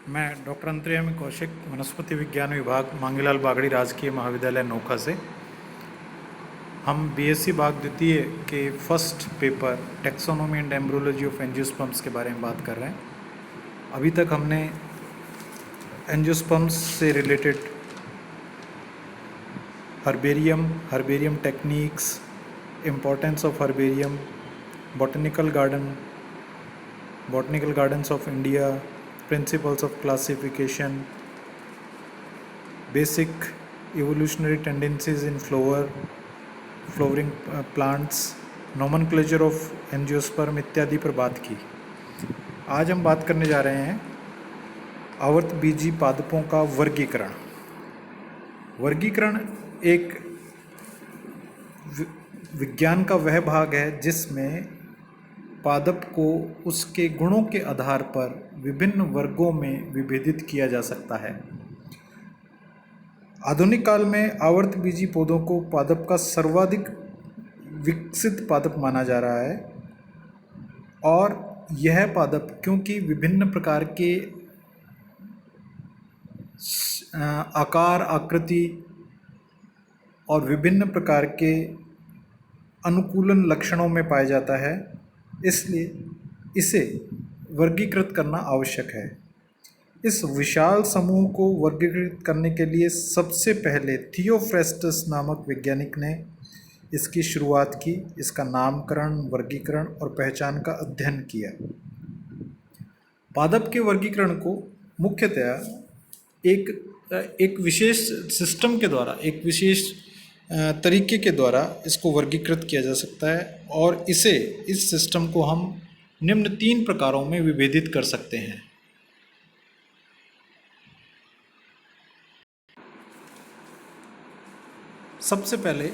मैं डॉक्टर अंतर्यामी कौशिक, वनस्पति विज्ञान विभाग, मांगीलाल बागड़ी राजकीय महाविद्यालय नोखा से। हम बीएससी भाग द्वितीय के first paper taxonomy and embryology of angiosperms के बारे में बात कर रहे हैं। अभी तक हमने एंजियोस्पर्म्स से related herbarium techniques, importance of herbarium, botanical gardens of India, principles of classification, basic evolutionary tendencies in flowering plants, nomenclature of angiosperm इत्यादि पर बात की। आज हम बात करने जा रहे हैं आवर्तबीजी पादपों का वर्गीकरण। वर्गीकरण एक विज्ञान का वह भाग है जिसमें पादप को उसके गुणों के आधार पर विभिन्न वर्गों में विभेदित किया जा सकता है। आधुनिक काल में आवर्तबीजी पौधों को पादप का सर्वाधिक विकसित पादप माना जा रहा है और यह पादप क्योंकि विभिन्न प्रकार के आकार, आकृति और विभिन्न प्रकार के अनुकूलन लक्षणों में पाया जाता है, इसलिए इसे वर्गीकृत करना आवश्यक है। इस विशाल समूह को वर्गीकृत करने के लिए सबसे पहले थियोफ्रेस्टस नामक वैज्ञानिक ने इसकी शुरुआत की। इसका नामकरण, वर्गीकरण और पहचान का अध्ययन किया। पादप के वर्गीकरण को मुख्यतया एक विशेष सिस्टम के द्वारा, एक विशेष तरीके के द्वारा इसको वर्गीकृत किया जा सकता है और इस सिस्टम को हम निम्न 3 प्रकारों में विभेदित कर सकते हैं। सबसे पहले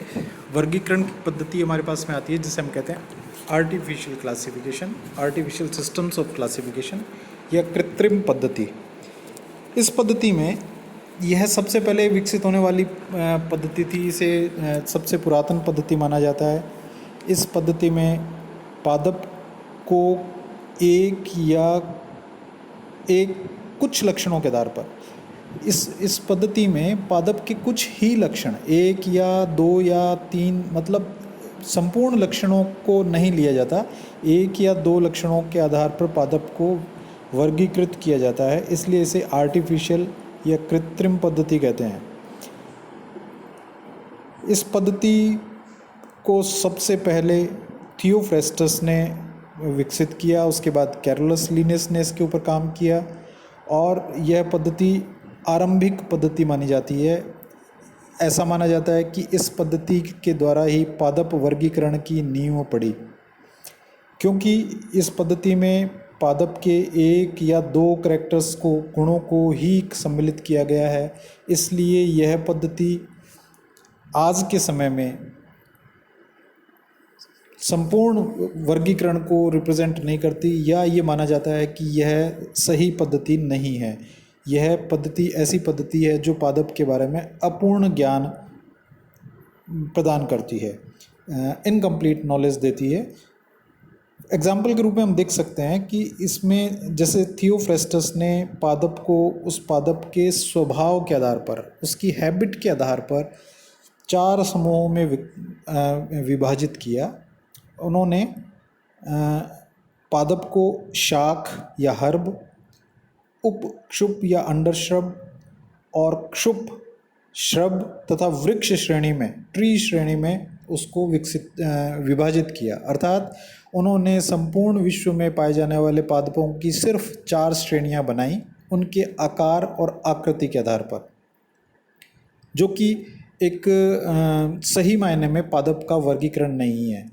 वर्गीकरण की पद्धति हमारे पास में आती है जिसे हम कहते हैं artificial classification, artificial systems of classification या कृत्रिम पद्धति। इस पद्धति में यह सबसे पहले विकसित होने वाली पद्धति थी। इसे सबसे पुरातन पद्धति माना जाता है। इस पद्धति में पादप को कुछ लक्षणों के आधार पर इस पद्धति में पादप के कुछ ही लक्षण, 1 या 2 या 3, मतलब संपूर्ण लक्षणों को नहीं लिया जाता। 1 या 2 लक्षणों के आधार पर पादप को वर्गीकृत किया जाता है, इसलिए इसे आर्टिफिशियल या कृत्रिम पद्धति कहते हैं। इस पद्धति को सबसे पहले थियोफ्रेस्टस ने विकसित किया, उसके बाद कैरोलस लिनस ने इसके ऊपर काम किया और यह पद्धति आरंभिक पद्धति मानी जाती है। ऐसा माना जाता है कि इस पद्धति के द्वारा ही पादप वर्गीकरण की नींव पड़ी, क्योंकि इस पद्धति में पादप के 1 या 2 कैरेक्टर्स को, गुणों को ही सम्मिलित किया गया है। इसलिए यह पद्धति आज के समय में संपूर्ण वर्गीकरण को रिप्रेजेंट नहीं करती, या ये माना जाता है कि यह सही पद्धति नहीं है। यह पद्धति ऐसी पद्धति है जो पादप के बारे में अपूर्ण ज्ञान प्रदान करती है, इनकम्प्लीट नॉलेज देती है। एग्जाम्पल के रूप में हम देख सकते हैं कि इसमें जैसे थियोफ्रेस्टस ने पादप को उस पादप के स्वभाव के आधार पर, उसकी हैबिट के आधार पर 4 समूहों में विभाजित किया। उन्होंने पादप को शाख या हर्ब, उपक्षुप या अंडरश्रब और क्षुप श्रब तथा वृक्ष श्रेणी में, ट्री श्रेणी में उसको विभाजित किया। अर्थात उन्होंने संपूर्ण विश्व में पाए जाने वाले पादपों की सिर्फ 4 श्रेणियां बनाई, उनके आकार और आकृति के आधार पर, जो कि एक सही मायने में पादप का वर्गीकरण नहीं है।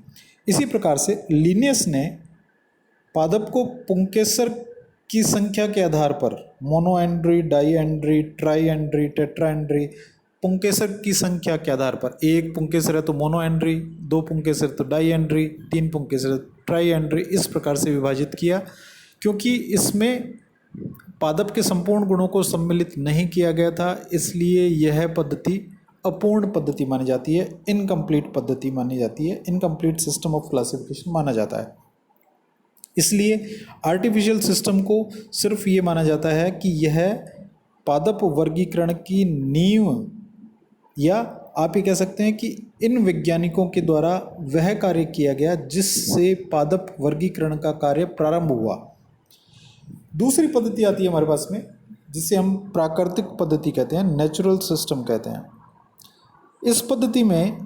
इसी प्रकार से लिनियस ने पादप को पुंकेसर की संख्या के आधार पर, मोनोएंड्री, डाईएंड्री, ट्राईएंड्री, टेट्राएंड्री, पुंकेसर की संख्या के आधार पर, 1 पुंकेसर है तो मोनोएंड्री, 2 पुंकेसर तो डाईएंड्री, 3 पुंकेसर ट्राईएंड्री, इस प्रकार से विभाजित किया। क्योंकि इसमें पादप के संपूर्ण गुणों को सम्मिलित नहीं किया गया था, इसलिए यह पद्धति अपूर्ण पद्धति मानी जाती है, इनकम्प्लीट पद्धति मानी जाती है, इनकम्प्लीट सिस्टम ऑफ क्लासिफिकेशन माना जाता है। इसलिए आर्टिफिशियल सिस्टम को सिर्फ ये माना जाता है कि यह पादप वर्गीकरण की नींव, या आप ये कह सकते हैं कि इन वैज्ञानिकों के द्वारा वह कार्य किया गया जिससे पादप वर्गीकरण का कार्य प्रारंभ हुआ। दूसरी पद्धति आती है हमारे पास में, जिसे हम प्राकृतिक पद्धति कहते हैं, नेचुरल सिस्टम कहते हैं। इस पद्धति में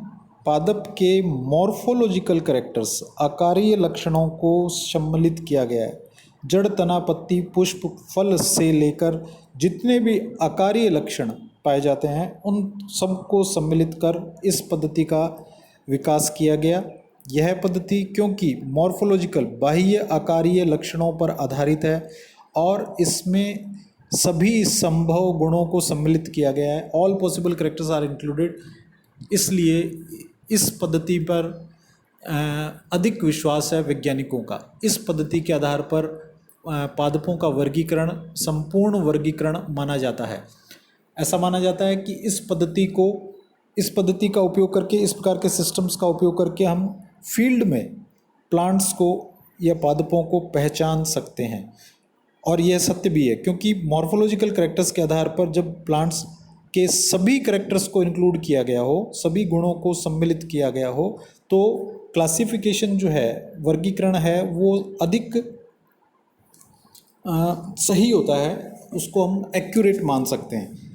पादप के मॉर्फोलॉजिकल कैरेक्टर्स, आकारीय लक्षणों को सम्मिलित किया गया है। जड़, तना, पत्ती, पुष्प, फल से लेकर जितने भी आकारीय लक्षण पाए जाते हैं उन सबको सम्मिलित कर इस पद्धति का विकास किया गया। यह पद्धति क्योंकि मॉर्फोलॉजिकल, बाह्य आकारीय लक्षणों पर आधारित है और इसमें सभी संभव गुणों को सम्मिलित किया गया है, all possible characters are included, इसलिए इस पद्धति पर अधिक विश्वास है वैज्ञानिकों का। इस पद्धति के आधार पर पादपों का वर्गीकरण संपूर्ण वर्गीकरण माना जाता है। ऐसा माना जाता है कि इस पद्धति का उपयोग करके, इस प्रकार के सिस्टम्स का उपयोग करके हम फील्ड में प्लांट्स को या पादपों को पहचान सकते हैं। और यह सत्य भी है, क्योंकि मॉर्फोलॉजिकल कैरेक्टर्स के आधार पर जब प्लांट्स के सभी कैरेक्टर्स को इंक्लूड किया गया हो, सभी गुणों को सम्मिलित किया गया हो, तो क्लासिफिकेशन जो है, वर्गीकरण है, वो अधिक सही होता है, उसको हम एक्यूरेट मान सकते हैं।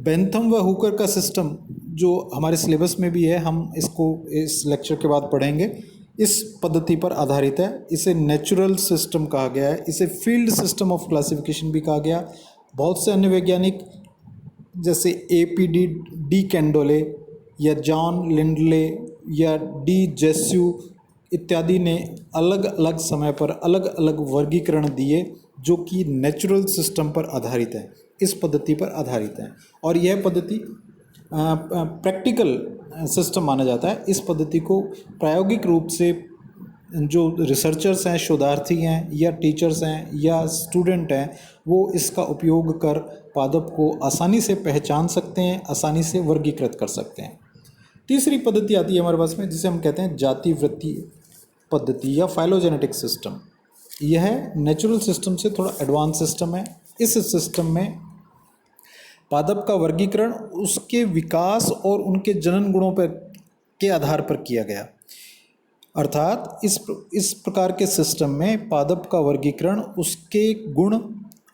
बेंथम व हुकर का सिस्टम जो हमारे सिलेबस में भी है, हम इसको इस लेक्चर के बाद पढ़ेंगे, इस पद्धति पर आधारित है। इसे नेचुरल सिस्टम कहा गया है, इसे फील्ड सिस्टम ऑफ क्लासिफिकेशन भी कहा गया। बहुत से अन्य वैज्ञानिक जैसे एपीडी डी कैंडोले या जॉन लिंडले या डी जेस्यू इत्यादि ने अलग अलग समय पर अलग अलग वर्गीकरण दिए जो कि नेचुरल सिस्टम पर आधारित है, इस पद्धति पर आधारित है। और यह पद्धति प्रैक्टिकल सिस्टम माना जाता है। इस पद्धति को प्रायोगिक रूप से जो रिसर्चर्स हैं, शोधार्थी हैं या टीचर्स हैं या स्टूडेंट हैं, वो इसका उपयोग कर पादप को आसानी से पहचान सकते हैं, आसानी से वर्गीकृत कर सकते हैं। तीसरी पद्धति आती है हमारे पास में, जिसे हम कहते हैं जातिवृत्तीय पद्धति या फाइलोजेनेटिक सिस्टम। यह नेचुरल सिस्टम से थोड़ा एडवांस सिस्टम है। इस सिस्टम में पादप का वर्गीकरण उसके विकास और उनके जनन गुणों पर के आधार पर किया गया। अर्थात इस प्रकार के सिस्टम में पादप का वर्गीकरण उसके गुण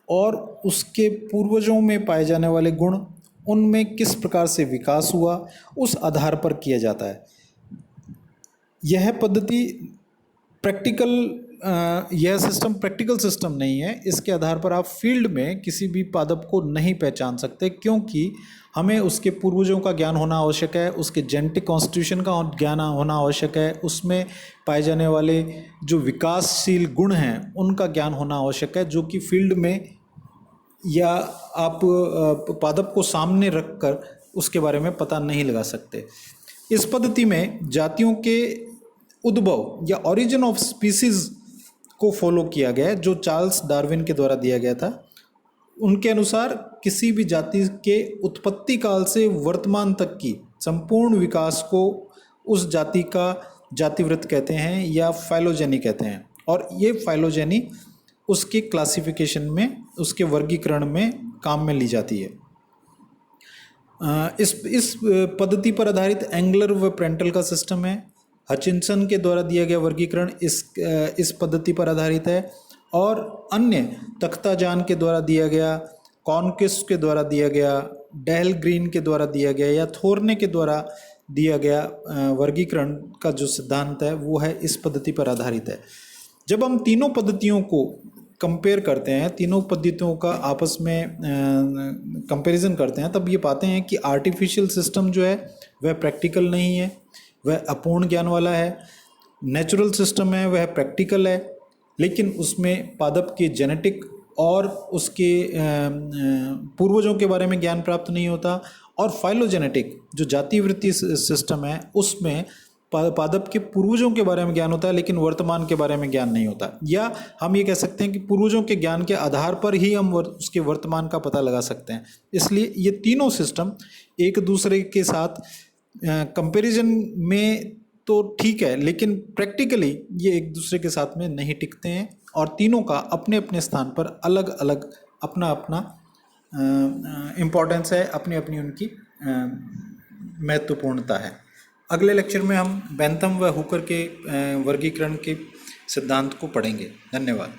और उसके पूर्वजों में पाए जाने वाले गुण, उनमें किस प्रकार से विकास हुआ, उस आधार पर किया जाता है। यह पद्धति यह सिस्टम प्रैक्टिकल सिस्टम नहीं है। इसके आधार पर आप फील्ड में किसी भी पादप को नहीं पहचान सकते, क्योंकि हमें उसके पूर्वजों का ज्ञान होना आवश्यक है, उसके जेनेटिक कॉन्स्टिट्यूशन का ज्ञान होना आवश्यक है, उसमें पाए जाने वाले जो विकासशील गुण हैं उनका ज्ञान होना आवश्यक है, जो कि फील्ड में या आप पादप को सामने रखकर उसके बारे में पता नहीं लगा सकते। इस पद्धति में जातियों के उद्भव या ओरिजिन ऑफ स्पीसीज को फॉलो किया गया है, जो चार्ल्स डार्विन के द्वारा दिया गया था। उनके अनुसार किसी भी जाति के उत्पत्ति काल से वर्तमान तक की संपूर्ण विकास को उस जाति का जातिवृत्त कहते हैं या फाइलोजेनी कहते हैं। और ये फाइलोजेनी उसके क्लासिफिकेशन में, उसके वर्गीकरण में काम में ली जाती है। इस पद्धति पर आधारित एंगलर व प्रेंटल का सिस्टम है। हचिंसन के द्वारा दिया गया वर्गीकरण इस पद्धति पर आधारित है। और अन्य तख्ताजान के द्वारा दिया गया, कॉनकिस्ट के द्वारा दिया गया, डेल ग्रीन के द्वारा दिया गया या थोर्ने के द्वारा दिया गया वर्गीकरण का जो सिद्धांत है वो है इस पद्धति पर आधारित है। जब हम तीनों पद्धतियों को कंपेयर करते हैं, तीनों पद्धतियों का आपस में कंपैरिजन करते हैं, तब ये पाते हैं कि आर्टिफिशियल सिस्टम जो है वह प्रैक्टिकल नहीं है, वह अपूर्ण ज्ञान वाला है। नेचुरल सिस्टम है वह प्रैक्टिकल है, लेकिन उसमें पादप के जेनेटिक और उसके पूर्वजों के बारे में ज्ञान प्राप्त नहीं होता। और फाइलोजेनेटिक जो जातिवृत्तीय सिस्टम है उसमें पादप के पूर्वजों के बारे में ज्ञान होता है, लेकिन वर्तमान के बारे में ज्ञान नहीं होता। या हम ये कह सकते हैं कि पूर्वजों के ज्ञान के आधार पर ही हम उसके वर्तमान का पता लगा सकते हैं। इसलिए ये तीनों सिस्टम एक दूसरे के साथ कंपैरिजन में तो ठीक है, लेकिन प्रैक्टिकली ये एक दूसरे के साथ में नहीं टिकते हैं और तीनों का अपने अपने स्थान पर अलग अलग अपना अपना इम्पोर्टेंस है, अपनी अपनी उनकी महत्वपूर्णता है। अगले लेक्चर में हम बेंथम व हुकर के वर्गीकरण के सिद्धांत को पढ़ेंगे। धन्यवाद।